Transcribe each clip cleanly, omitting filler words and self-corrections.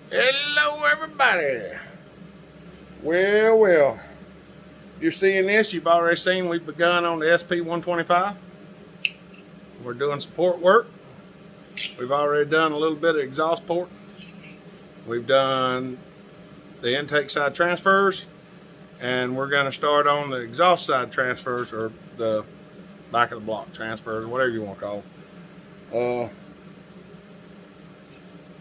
Hello, everybody. Well. You're seeing this. You've already seen we've begun on the SP-125. We're doing support work. We've already done a little bit of exhaust port. We've done the intake side transfers, and we're going to start on the exhaust side transfers, or the back of the block transfers, whatever you want to call them.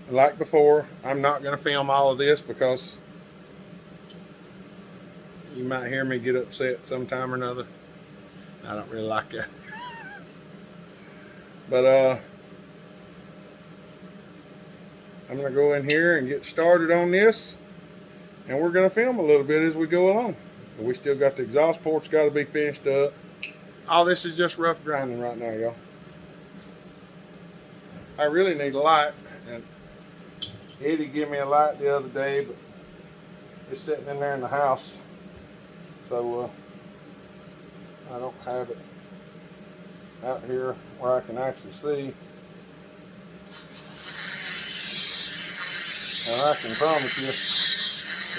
Like before, I'm not going to film all of this because you might hear me get upset sometime or another. I don't really like that. But I'm going to go in here and get started on this, and we're going to film a little bit as we go along. We still got the exhaust ports got to be finished up. All this is just rough grinding right now, y'all. I really need a light, and Eddie gave me a light the other day, but it's sitting in there in the house, so I don't have it out here where I can actually see. And I can promise you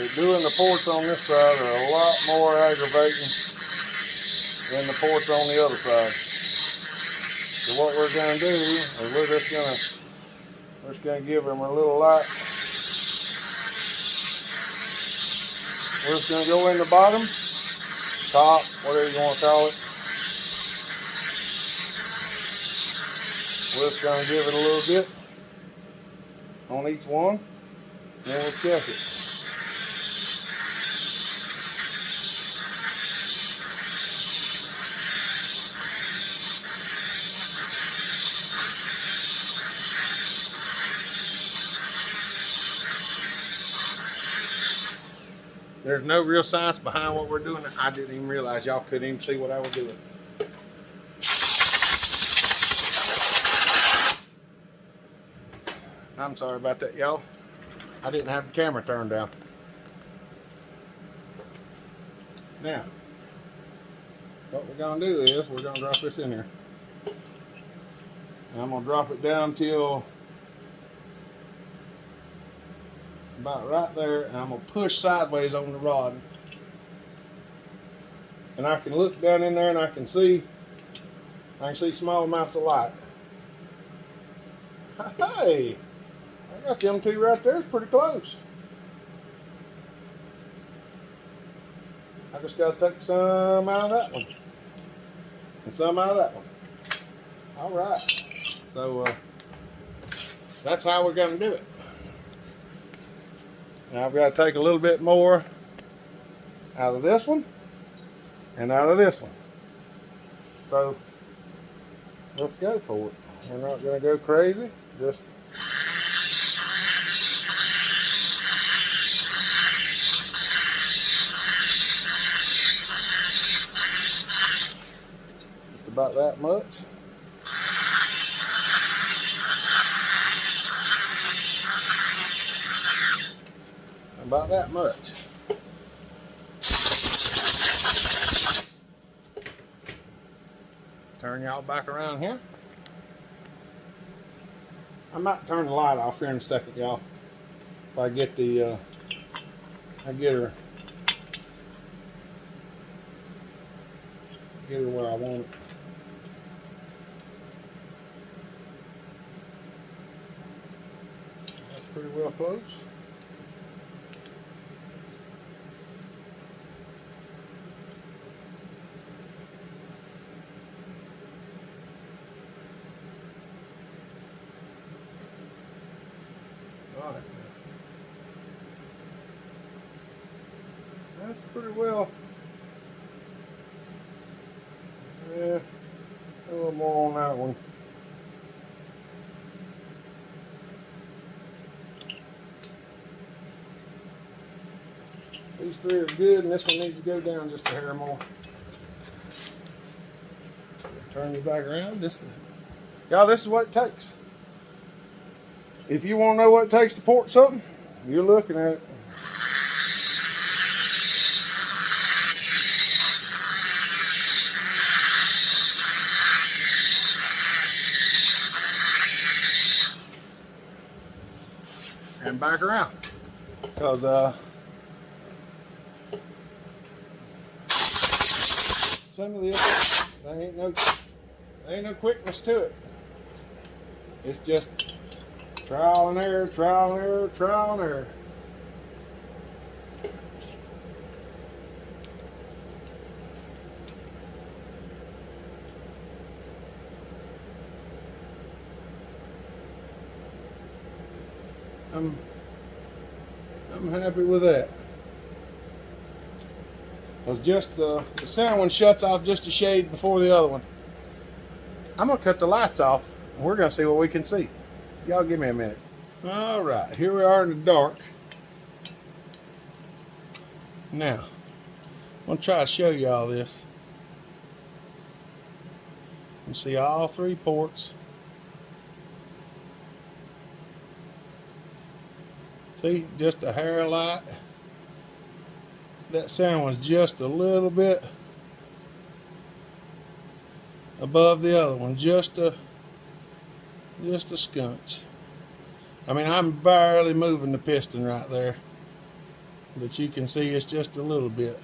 that doing the ports on this side are a lot more aggravating than the ports on the other side. So what we're going to do is we're just going to give them a little light. We're just going to go in the bottom, top, whatever you want to call it. We're just going to give it a little bit on each one. Then we'll check it. There's no real science behind what we're doing. I didn't even realize y'all couldn't even see what I was doing. I'm sorry about that, y'all. I didn't have the camera turned down. Now, what we're going to do is we're going to drop this in here. And I'm going to drop it down till about right there, and I'm going to push sideways on the rod. And I can look down in there and I can see small amounts of light. Hey, I got them two right there. It's pretty close. I just got to take some out of that one and some out of that one. All right. So that's how we're going to do it. Now I've got to take a little bit more out of this one and out of this one. So let's go for it. We're not going to go crazy. Just about that much. About that much. Turn y'all back around here. I might turn the light off here in a second, y'all. If I get the get her where I want it. That's pretty well close. All right. That's pretty well. Yeah, a little more on that one. These three are good, and this one needs to go down just a hair more. Turn you back around. Y'all, this is what it takes. If you want to know what it takes to port something, you're looking at it. and back around. Because some of this, there ain't no quickness to it. It's just trial and error, trial and error, trial and error. I'm happy with that. Because just the center one shuts off just a shade before the other one. I'm gonna cut the lights off. And we're gonna see what we can see. Y'all give me a minute. All right, here we are in the dark. Now, I'm gonna try to show you all this. You can see all 3 ports. See, just a hair light. That center one's just a little bit above the other one, just a scunch. I mean, I'm barely moving the piston right there, but you can see it's just a little bit.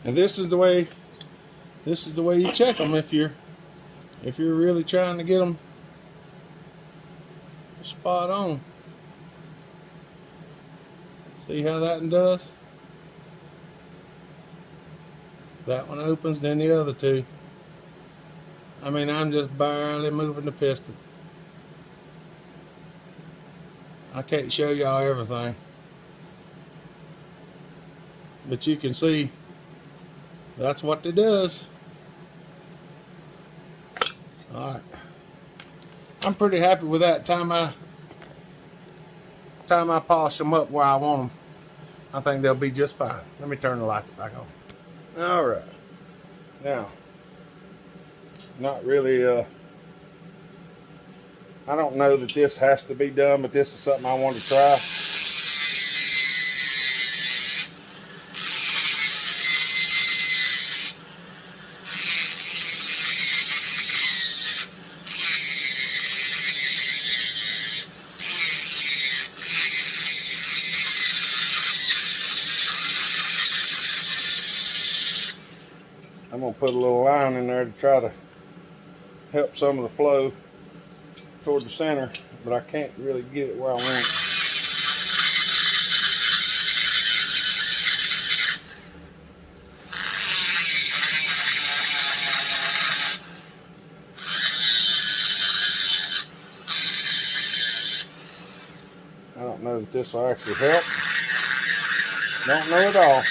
And this is the way you check them if you're really trying to get them spot on. See how that one does? That one opens, then the other 2. I mean, I'm just barely moving the piston. I can't show y'all everything, but you can see that's what it does. All right, I'm pretty happy with that. Time I polish them up where I want them, I think they'll be just fine. Let me turn the lights back on. All right, now, not really, I don't know that this has to be done, but this is something I want to try. I'm going to put a little line in there to try to help some of the flow toward the center, but I can't really get it where I want it. I don't know that this will actually help. Don't know at all.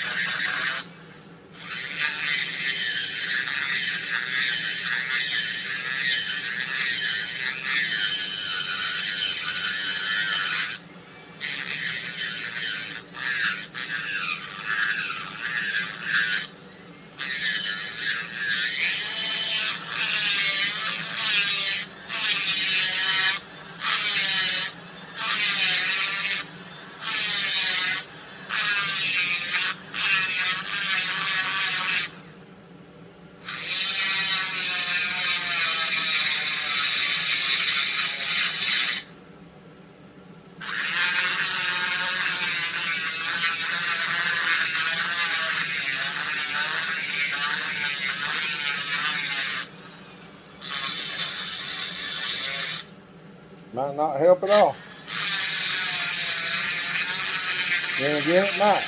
Might not help at all. Then again, it might.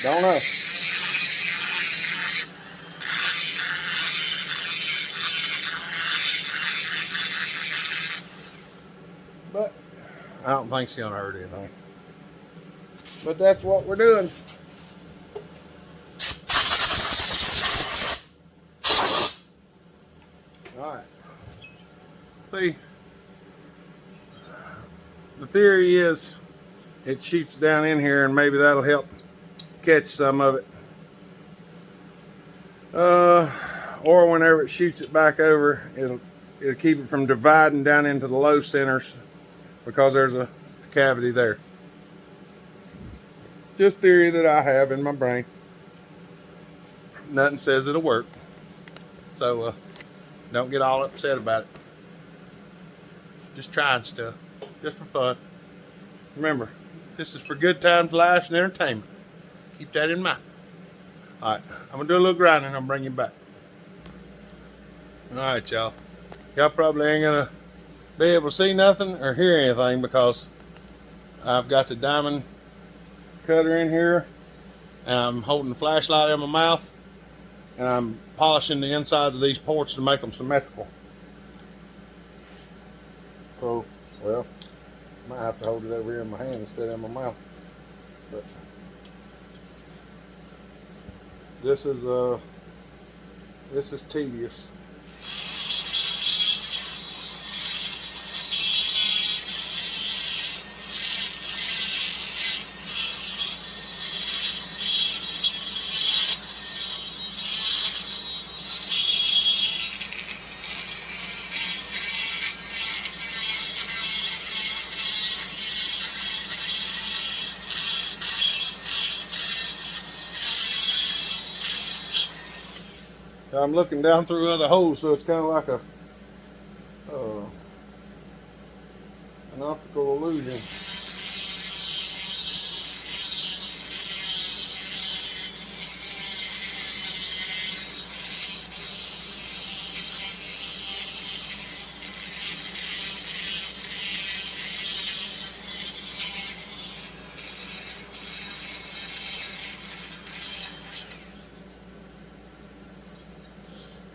Don't know. But I don't think it's gonna hurt anything. But that's what we're doing. All right. See, the theory is it shoots down in here and maybe that'll help catch some of it. Or whenever it shoots it back over, it'll keep it from dividing down into the low centers because there's a cavity there. Just theory that I have in my brain. Nothing says it'll work. So Don't get all upset about it. Just trying stuff, just for fun. Remember, this is for good times, laughs, and entertainment. Keep that in mind. All right, I'm gonna do a little grinding and I'll bring you back. All right, y'all. Y'all probably ain't gonna be able to see nothing or hear anything because I've got the diamond cutter in here and I'm holding the flashlight in my mouth and I'm polishing the insides of these ports to make them symmetrical. So, well, might have to hold it over here in my hand instead of in my mouth. But this is tedious. I'm looking down through other holes, so it's kind of like an optical illusion.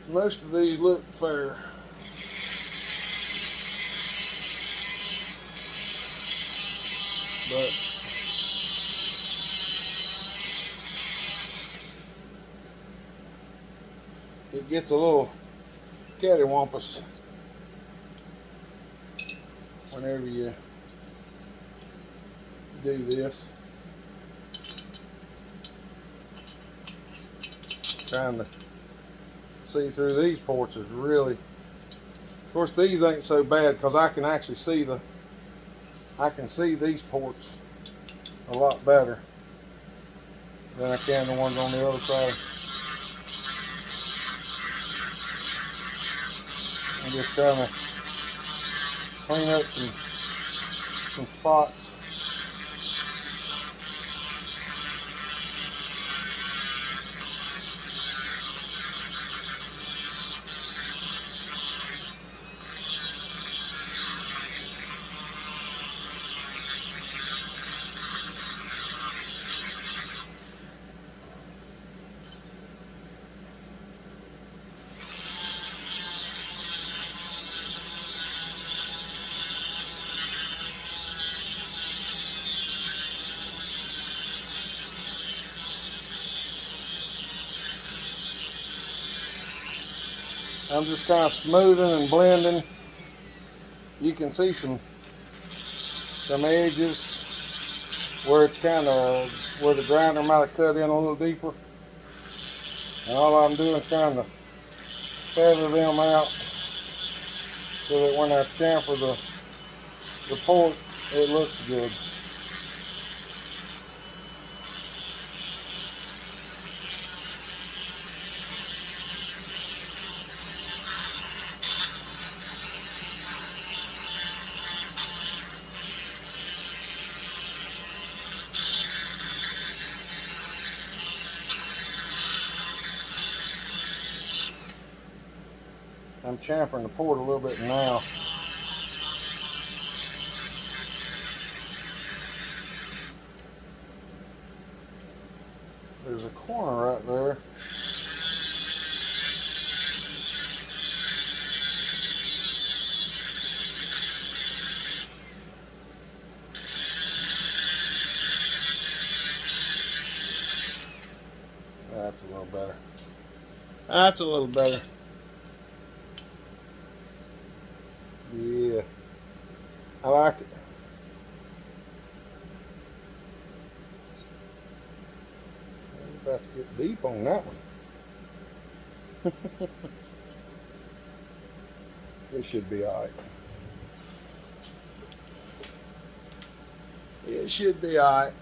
Most of these look fair. But it gets a little cattywampus whenever you do this. Trying to see through these ports is really, of course these ain't so bad because I can actually see these ports a lot better than I can the ones on the other side. I'm just trying to clean up some spots. I'm just kind of smoothing and blending. You can see some edges where it's kind of where the grinder might have cut in a little deeper. And all I'm doing is trying to feather them out so that when I chamfer the port, it looks good. I'm chamfering the port a little bit now. There's a corner right there. That's a little better. That's a little better. Yeah, I like it. I'm about to get deep on that one. This should be all right. It should be all right.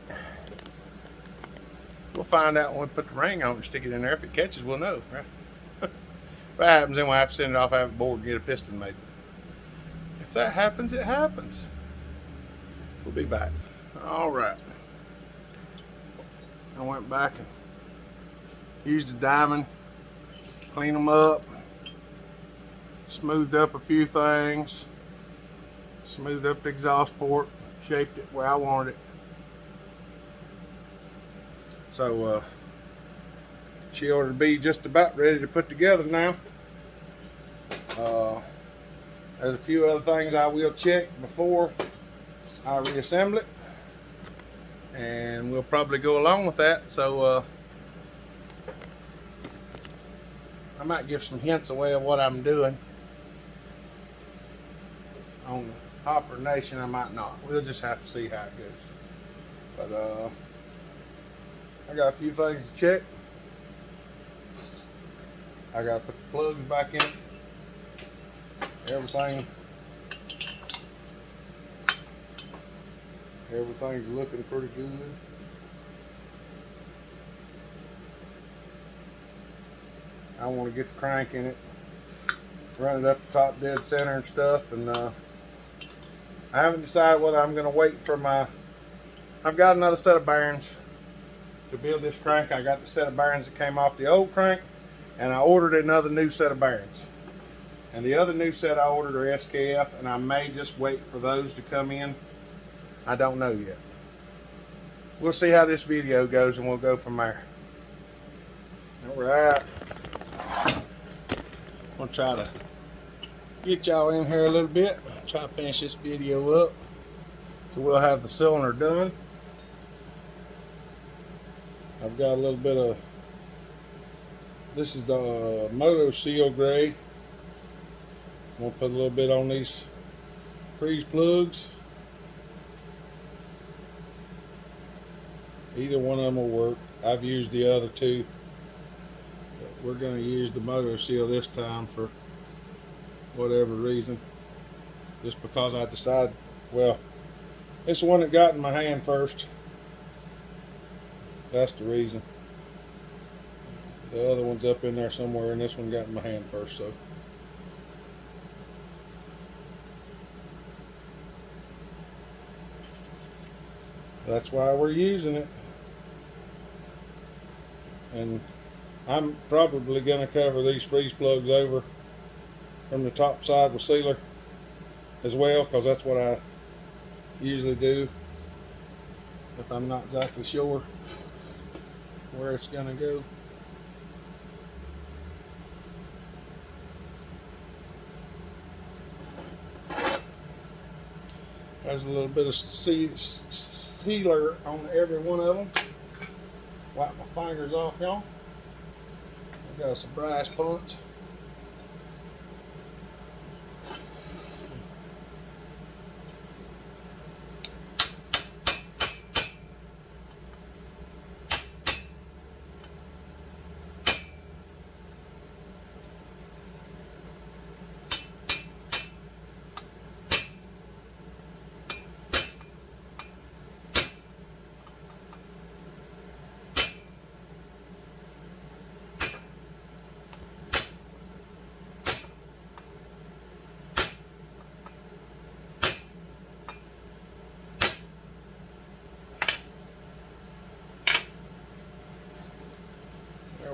We'll find out when we put the ring on and stick it in there. If it catches, we'll know, right? If that happens, then we'll have to send it off, have it bored, and get a piston made. If that happens, it happens. We'll be back. All right. I went back and used a diamond, cleaned them up, smoothed up a few things, smoothed up the exhaust port, shaped it where I wanted it. So she ought to be just about ready to put together now. There's a few other things I will check before I reassemble it, and we'll probably go along with that. So I might give some hints away of what I'm doing. On the Hopper Nation, I might not. We'll just have to see how it goes. But I got a few things to check. I got to put the plugs back in. Everything's looking pretty good. I want to get the crank in it, run it up the top dead center and stuff, and I haven't decided whether I'm going to wait for I've got another set of bearings to build this crank. I got the set of bearings that came off the old crank, and I ordered another new set of bearings. And the other new set I ordered are SKF, and I may just wait for those to come in. I don't know yet. We'll see how this video goes, and we'll go from there. All right. I'll try to get y'all in here a little bit. Try to finish this video up, so we'll have the cylinder done. I've got a little bit of, this is the Moto Seal gray. I'm going to put a little bit on these freeze plugs. Either one of them will work. I've used the other two, but we're going to use the Moto Seal this time for whatever reason. Just because I decided, well, it's the one that got in my hand first. That's the reason. The other one's up in there somewhere, and this one got in my hand first, so. That's why we're using it. And I'm probably going to cover these freeze plugs over from the top side with sealer as well, because that's what I usually do if I'm not exactly sure where it's going to go. There's a little bit of sealer on every one of them. Wipe my fingers off, y'all. I got some brass punch.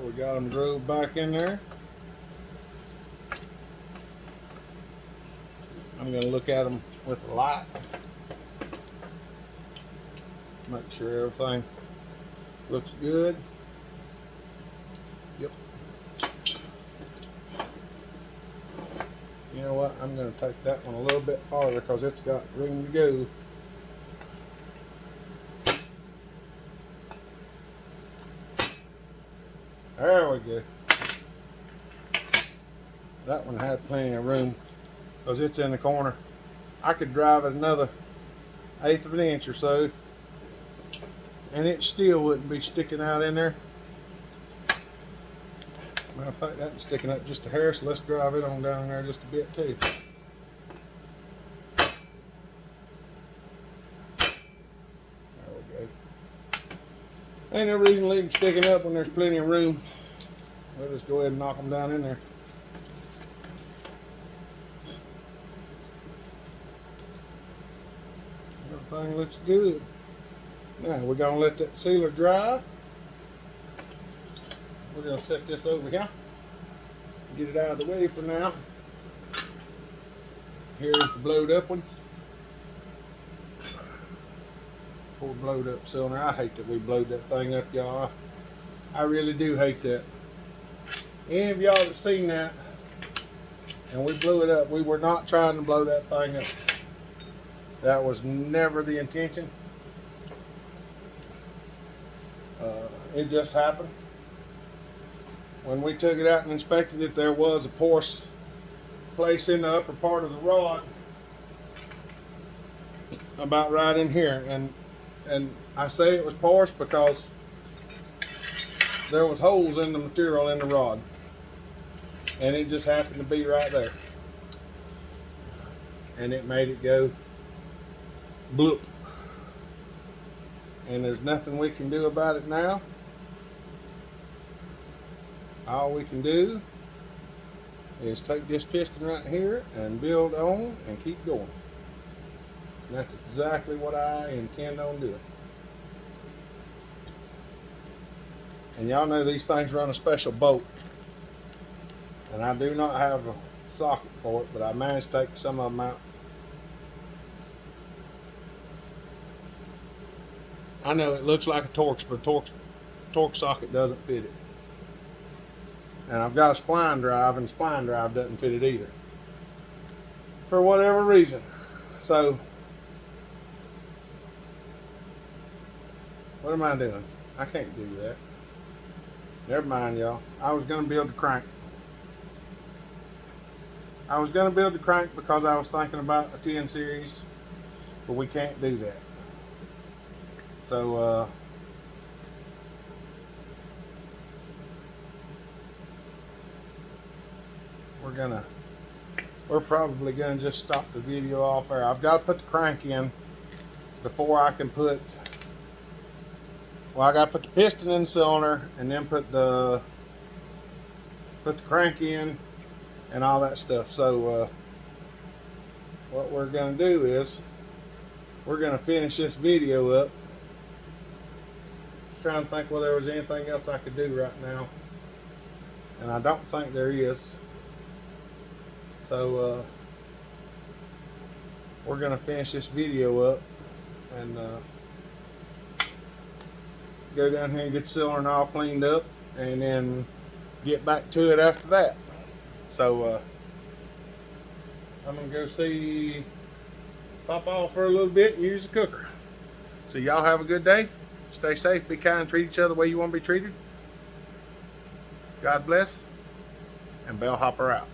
We got them drove back in there. I'm going to look at them with the light. Make sure everything looks good. Yep. You know what? I'm going to take that one a little bit farther because it's got room to go. There we go. That one had plenty of room because it's in the corner. I could drive it another 1/8 of an inch or so and it still wouldn't be sticking out in there. Matter of fact, that's sticking up just a hair, so let's drive it on down there just a bit too. There we go. Ain't no reason to leave them sticking up when there's plenty of room. We'll just go ahead and knock them down in there. Everything looks good. Now we're gonna let that sealer dry. We're gonna set this over here. Get it out of the way for now. Here's the blowed up one. Poor blowed up cylinder. I hate that we blowed that thing up, y'all. I really do hate that. Any of y'all that seen that and we blew it up, we were not trying to blow that thing up. That was never the intention. It just happened. When we took it out and inspected it, there was a porous place in the upper part of the rod, about right in here, and I say it was porous because there was holes in the material in the rod, and it just happened to be right there, and it made it go bloop. And there's nothing we can do about it now. All we can do is take this piston right here and build on and keep going. And that's exactly what I intend on doing. And y'all know these things run a special bolt. And I do not have a socket for it, but I managed to take some of them out. I know it looks like a Torx, but a Torx socket doesn't fit it. And I've got a spline drive, and the spline drive doesn't fit it either, for whatever reason. So, what am I doing? I can't do that. Never mind, y'all. I was going to build the crank. I was going to build the crank because I was thinking about a 10 series, but we can't do that. So, we're probably gonna just stop the video off there. I've got to put the crank in before I can put, well, I got to put the piston in the cylinder and then put the crank in and all that stuff. So what we're gonna do is we're gonna finish this video up. Just trying to think whether there was anything else I could do right now, and I don't think there is. So we're going to finish this video up and go down here and get the cylinder and all cleaned up, and then get back to it after that. So I'm going to go see Papa for a little bit and use the cooker. So y'all have a good day. Stay safe, be kind, treat each other the way you want to be treated. God bless, and Bellhopper out.